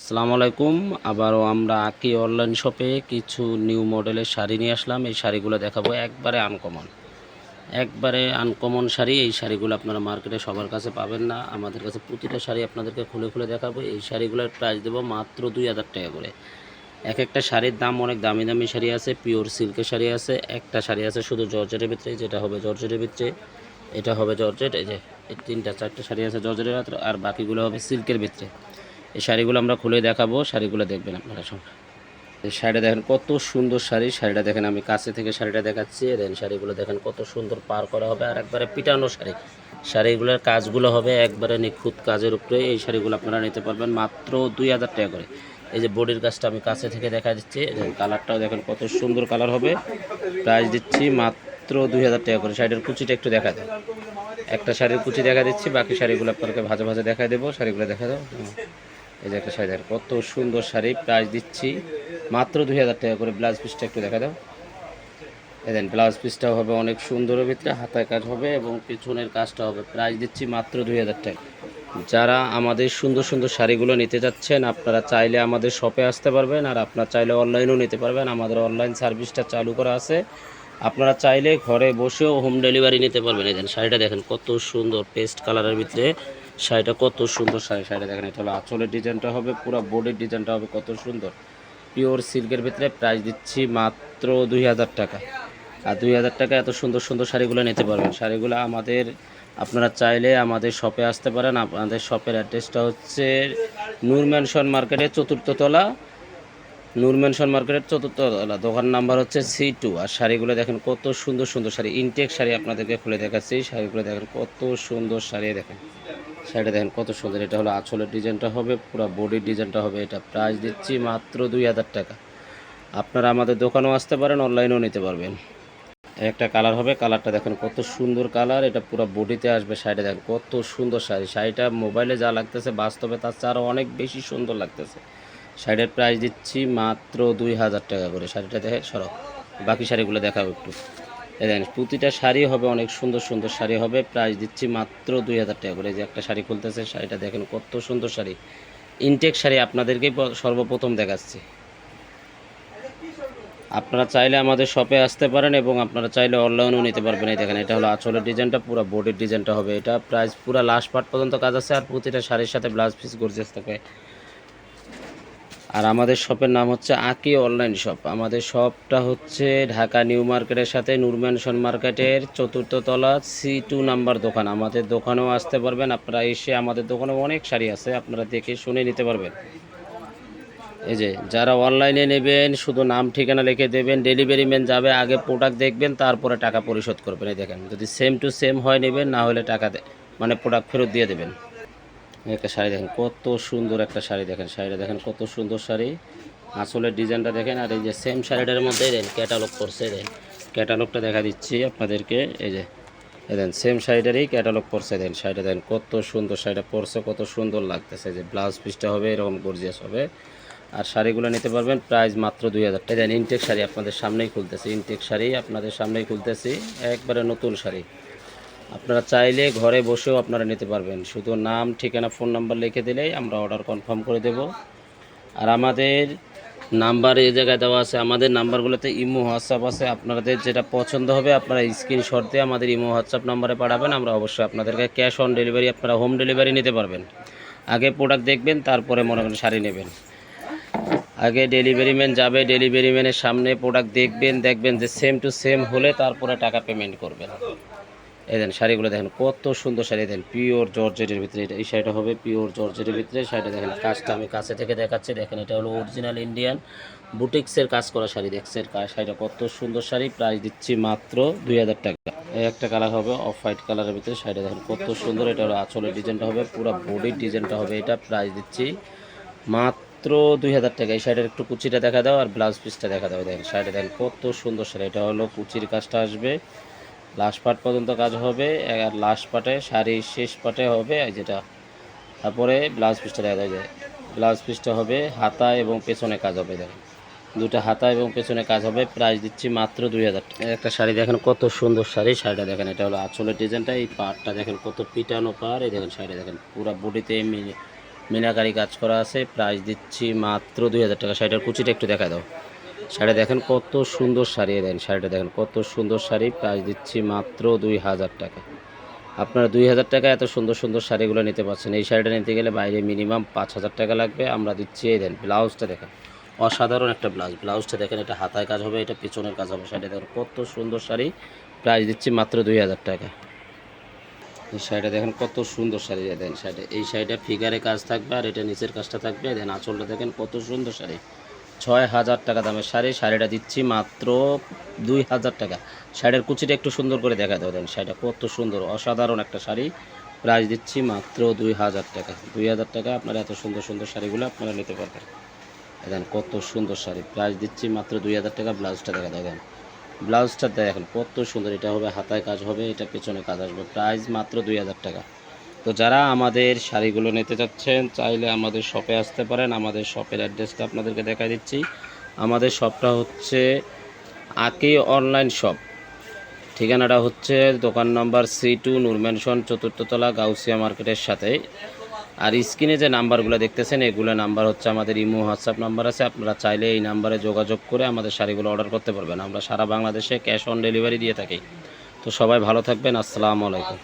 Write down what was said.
আসসালামু আলাইকুম। আবারও আমরা আকি অনলাইন শপে কিছু নিউ মডেলের শাড়ি নিয়ে আসলাম। এই শাড়িগুলো দেখাবো একবারে আনকমন শাড়ি। এই শাড়িগুলো আপনারা মার্কেটে সবার কাছে পাবেন না। আমাদের কাছে প্রতিটা শাড়ি আপনাদেরকে খুলে খুলে দেখাবো। এই শাড়িগুলোর প্রাইস দেবো মাত্র 2000 টাকা করে। এক একটা শাড়ির দাম অনেক দামি দামি শাড়ি আছে, পিওর সিল্কের শাড়ি আছে, একটা শাড়ি আছে শুধু জর্জেটের ভিতরে, যেটা হবে জর্জেটের ভিতরে, এটা হবে জর্জেট। এই যে এই তিনটা চারটা শাড়ি আছে জর্জেটের, আর বাকিগুলো হবে সিল্কের ভিতরে। এই শাড়িগুলো আমরা খুলে দেখাবো, শাড়িগুলো দেখবেন আপনারা সব। এই শাড়িটা দেখেন কত সুন্দর শাড়ি। শাড়িটা দেখেন, আমি কাছে থেকে শাড়িটা দেখাচ্ছি। দেন শাড়িগুলো দেখেন কত সুন্দর পার করা হবে, আর একবারে পিটানো শাড়ি। শাড়িগুলোর কাজগুলো হবে একবারে নিখুঁত কাজের উপরে। এই শাড়িগুলো আপনারা নিতে পারবেন মাত্র 2000 টাকা করে। এই যে বডির কাজটা আমি কাছে থেকে দেখা দিচ্ছি, কালারটাও দেখেন কত সুন্দর কালার হবে। প্রাইস দিচ্ছি মাত্র 2000 টাকা করে। শাড়ির কুচিটা একটু দেখা দেয়, একটা শাড়ির কুচি দেখা দিচ্ছি, বাকি শাড়িগুলো আপনাকে ভাজা ভাজা দেখা দেবো। শাড়িগুলো দেখা দাও। এই যে একটা শাড়ি দেখেন কত সুন্দর শাড়ি, প্রাইস দিচ্ছি মাত্র 2000 টাকা করে। ব্লাউজ পিসটা একটু দেখা দাও। এই দেন ব্লাউজ পিসটাও হবে অনেক সুন্দরের ভিতরে, হাতায় কাজ হবে এবং পিছনের কাজটা হবে। প্রাইস দিচ্ছি মাত্র 2000 টাকা। যারা আমাদের সুন্দর সুন্দর শাড়িগুলো নিতে যাচ্ছেন, আপনারা চাইলে আমাদের শপে আসতে পারবেন, আর আপনারা চাইলে অনলাইনেও নিতে পারবেন। আমাদের অনলাইন সার্ভিসটা চালু করা আছে। আপনারা চাইলে ঘরে বসেও হোম ডেলিভারি নিতে পারবেন। এই দেন শাড়িটা দেখেন কত সুন্দর, পেস্ট কালারের ভিতরে শাড়িটা, কত সুন্দর শাড়িটা দেখেন। এটা হলো আঁচলের ডিজাইনটা হবে, পুরো বডির ডিজাইনটা হবে কত সুন্দর, পিওর সিল্কের ভিতরে। প্রাইস দিচ্ছি মাত্র 2000 টাকা। আর 2000 টাকা এত সুন্দর সুন্দর শাড়িগুলো নিতে পারবেন। শাড়িগুলো আপনারা চাইলে আমাদের শপে আসতে পারেন। আপনাদের শপের অ্যাড্রেসটা হচ্ছে নূর ম্যানশন মার্কেটের চতুর্থ তলা, দোকান নাম্বার হচ্ছে C2। আর শাড়িগুলো দেখেন কত সুন্দর সুন্দর শাড়ি, ইনটেক শাড়ি আপনাদেরকে খুলে দেখাচ্ছি। শাড়িগুলো দেখেন কত সুন্দর শাড়ি, দেখেন শাড়িটা দেখেন কত সুন্দর। এটা হলো আঁচলের ডিজাইনটা হবে, পুরো বডির ডিজাইনটা হবে। এটা প্রাইস দিচ্ছি মাত্র 2000 টাকা। আপনারা আমাদের দোকানেও আসতে পারেন, অনলাইনেও নিতে পারবেন। একটা কালার হবে, কালারটা দেখেন কত সুন্দর কালার, এটা পুরো বডিতে আসবে। শাড়িটা দেখেন কত সুন্দর শাড়িটা মোবাইলে যা লাগতেছে বাস্তবে তার চেয়ে আরও অনেক বেশি সুন্দর লাগতেছে। শাড়ির প্রাইস দিচ্ছি মাত্র 2000 টাকা করে। শাড়িটা দেখে সরব, বাকি শাড়িগুলো দেখাবো একটু। দেখেন প্রতিটা শাড়ি হবে অনেক সুন্দর সুন্দর শাড়ি হবে। প্রাইস দিচ্ছি মাত্র 2000 টাকা করে। এই যে একটা শাড়ি খুলতেছে, শাড়িটা দেখেন কত সুন্দর শাড়ি, ইনটেক শাড়ি আপনাদেরকেই সর্বপ্রথম দেখাচ্ছি। আপনারা চাইলে আমাদের শপে আসতে পারেন এবং আপনারা চাইলে অনলাইনেও নিতে পারবেন। এই দেখেন এটা হলো আঁচলের ডিজাইনটা, পুরো বডির ডিজাইনটা হবে। এটা প্রাইস পুরো লাস্ট পার্ট পর্যন্ত কাজ আছে, আর প্রতিটা শাড়ির সাথে ব্লাউজ পিস গর্জিয়াস থাকে। আর আমাদের শপের নাম হচ্ছে আকি অনলাইন শপ। আমাদের শপটা হচ্ছে ঢাকা নিউ মার্কেটের সাথে নূর ম্যানশন মার্কেটের চতুর্থ তলা C2 নাম্বার দোকান। আমাদের দোকানেও আসতে পারবেন। আপনারা এসে আমাদের দোকানে অনেক শাড়ি আছে, আপনারা দেখে শুনে নিতে পারবেন। এই যে যারা অনলাইনে নেবেন, শুধু নাম ঠিকানা লিখে দেবেন, ডেলিভারি ম্যান যাবে, আগে প্রোডাক্ট দেখবেন, তারপরে টাকা পরিশোধ করবেন। এই দেখেন যদি সেম টু সেম হয় নেবেন, না হলে টাকা মানে প্রোডাক্ট ফেরত দিয়ে দেবেন। একটা শাড়ি দেখেন কত সুন্দর একটা শাড়ি, দেখেন শাড়িটা দেখেন কত সুন্দর শাড়ি, আসলে ডিজাইনটা দেখেন। আর এই যে সেম শাড়িটার মধ্যে দেন ক্যাটালগ করছে, দেন ক্যাটালগটা দেখা দিচ্ছি আপনাদেরকে। এই যে দেন সেম শাড়িটারই ক্যাটালগ করছে, দেন শাড়িটা দেন কত সুন্দর, শাড়িটা পরছে কত সুন্দর লাগতেছে। যে ব্লাউজ পিসটা হবে এরকম গর্জিয়াস হবে। আর শাড়িগুলো নিতে পারবেন প্রাইস মাত্র 2000 টাকা। দেন ইনটেক শাড়ি আপনাদের সামনেই খুলতেছি, ইনটেক শাড়ি আপনাদের সামনেই খুলতেছি, একবারে নতুন শাড়ি। আপনারা চাইলে ঘরে বসেও আপনারা নিতে পারবেন, শুধু নাম ঠিকানা ফোন নাম্বার লিখে দিলেই আমরা অর্ডার কনফার্ম করে দেব। আর আমাদের নাম্বার এই জায়গায় দেওয়া আছে, আমাদের নাম্বারগুলোতে ইমো হোয়াটসঅ্যাপ আছে। আপনাদের যেটা পছন্দ হবে আপনারা স্ক্রিনশট দিয়ে আমাদের ইমো হোয়াটসঅ্যাপ নাম্বারে পাঠাবেন। আমরা অবশ্যই আপনাদেরকে ক্যাশ অন ডেলিভারি, আপনারা হোম ডেলিভারি নিতে পারবেন। আগে প্রোডাক্ট দেখবেন, তারপরে মনে করেন শাড়ি নেবেন। আগে ডেলিভারি ম্যান যাবে, ডেলিভারি ম্যানের সামনে প্রোডাক্ট দেখবেন যে সেম টু সেম হলে তারপরে টাকা পেমেন্ট করবেন। এই দেন শাড়িগুলো দেখেন কত সুন্দর শাড়ি, দেন পিওর জর্জেটের ভিতরে। এই শাড়িটা হবে পিওর জর্জেটের ভিতরে। শাড়িটা দেখেন কাজটা আমি কাছে থেকে দেখাচ্ছি, দেখেন এটা হলো অরিজিনাল ইন্ডিয়ান বুটিক্সের কাজ করা শাড়ি। দেখছেন শাড়িটা কত সুন্দর শাড়ি, প্রাইস দিচ্ছি মাত্র 2000 টাকা। এই একটা কালার হবে অফ হোয়াইট কালারের ভিতরে। শাড়িটা দেখেন কত সুন্দর, এটা হলো আঁচলের ডিজাইনটা হবে, পুরো বডির ডিজাইনটা হবে। এটা প্রাইস দিচ্ছি মাত্র 2000 টাকা। এই শাড়িটার একটু কুচিটা দেখা দাও আর ব্লাউজ পিসটা দেখা দাও। দেখেন শাড়িটা দেখেন কত সুন্দর শাড়ি, এটা হলো কুচির কাজটা আসবে, লাস্ট পার্ট পর্যন্ত কাজ হবে। আর লাস্ট পার্টে শাড়ির শেষ পার্টে হবে যেটা, তারপরে ব্লাউজ পিসটা দেখা যায়। ব্লাউজ পিসটা হবে হাতা এবং পেছনে কাজ হবে। দেখেন দুটো হাতা এবং পেছনে কাজ হবে। প্রাইস দিচ্ছি মাত্র 2000 টাকা। একটা শাড়ি দেখেন কত সুন্দর শাড়ি, শাড়িটা দেখেন এটা হলো আঁচলের ডিজাইনটা। এই পাড়টা দেখেন কত পিটানো পাড়। এই দেখেন শাড়িটা দেখেন পুরো বডিতে মিনাকারি কাজ করা আছে, প্রাইস দিচ্ছি মাত্র 2000 টাকা। শাড়িটার কুচিটা একটু দেখা দাও। শাড়ি দেখেন কত সুন্দর শাড়ি, দেন শাড়িটা দেখেন কত সুন্দর শাড়ি, প্রাইস দিচ্ছি মাত্র 2000 টাকা। আপনারা 2000 টাকা এত সুন্দর সুন্দর শাড়িগুলো নিতে পারছেন। এই শাড়িটা নিতে গেলে বাইরে মিনিমাম 5000 টাকা লাগবে, আমরা দিচ্ছি। এই দেন ব্লাউজটা দেখেন, অসাধারণ একটা ব্লাউজ। ব্লাউজটা দেখেন, এটা হাতায় কাজ হবে, এটা পিছনের কাজ হবে। শাড়িটা দেখেন কত সুন্দর শাড়ি, প্রাইস দিচ্ছি মাত্র 2000 টাকা। এই শাড়িটা দেখেন কত সুন্দর শাড়ি, দেন শাড়িটা, এই শাড়িটা ফিগারে কাজ থাকবে আর এটা নিচের কাজটা থাকবে। দেন আঁচলটা দেখেন কত সুন্দর শাড়ি, 6000 টাকা দামের শাড়ি। শাড়িটা দিচ্ছি মাত্র 2000 টাকা। শাড়ির কুচিটা একটু সুন্দর করে দেখা দাও। দেন শাড়িটা কত সুন্দর, অসাধারণ একটা শাড়ি, প্রাইস দিচ্ছি মাত্র 2000 টাকা। 2000 টাকা আপনারা এত সুন্দর সুন্দর শাড়িগুলো আপনারা নিতে পারবেন। দেন কত সুন্দর শাড়ি, প্রাইস দিচ্ছি মাত্র 2000 টাকা। ব্লাউজটা দেখা দাও, দেন ব্লাউজটা দেখেন কত সুন্দর, এটা হবে হাতায় কাজ হবে, এটা পেছনে কাজ আসবে, প্রাইস মাত্র 2000 টাকা। তো যারা আমাদের শাড়িগুলো নিতে চাচ্ছেন চাইলে আমাদের শপে আসতে পারেন। আমাদের শপের অ্যাড্রেসটা আপনাদেরকে দেখাই দিচ্ছি। আমাদের শপটা হচ্ছে আকি অনলাইন শপ। ঠিকানাটা হচ্ছে দোকান নাম্বার C2 নূর ম্যানশন, 4th তলা, গাউসিয়া মার্কেটের সাথে। আর স্ক্রিনে যে নাম্বারগুলো দেখতেছেন এগুলো নাম্বার হচ্ছে আমাদের ইমো হোয়াটসঅ্যাপ নাম্বার আছে। আপনারা চাইলে এই নাম্বারে যোগাযোগ করে আমাদের শাড়িগুলো অর্ডার করতে পারবেন। আমরা সারা বাংলাদেশে ক্যাশ অন ডেলিভারি দিয়ে থাকি। তো সবাই ভালো থাকবেন, আসসালামু আলাইকুম।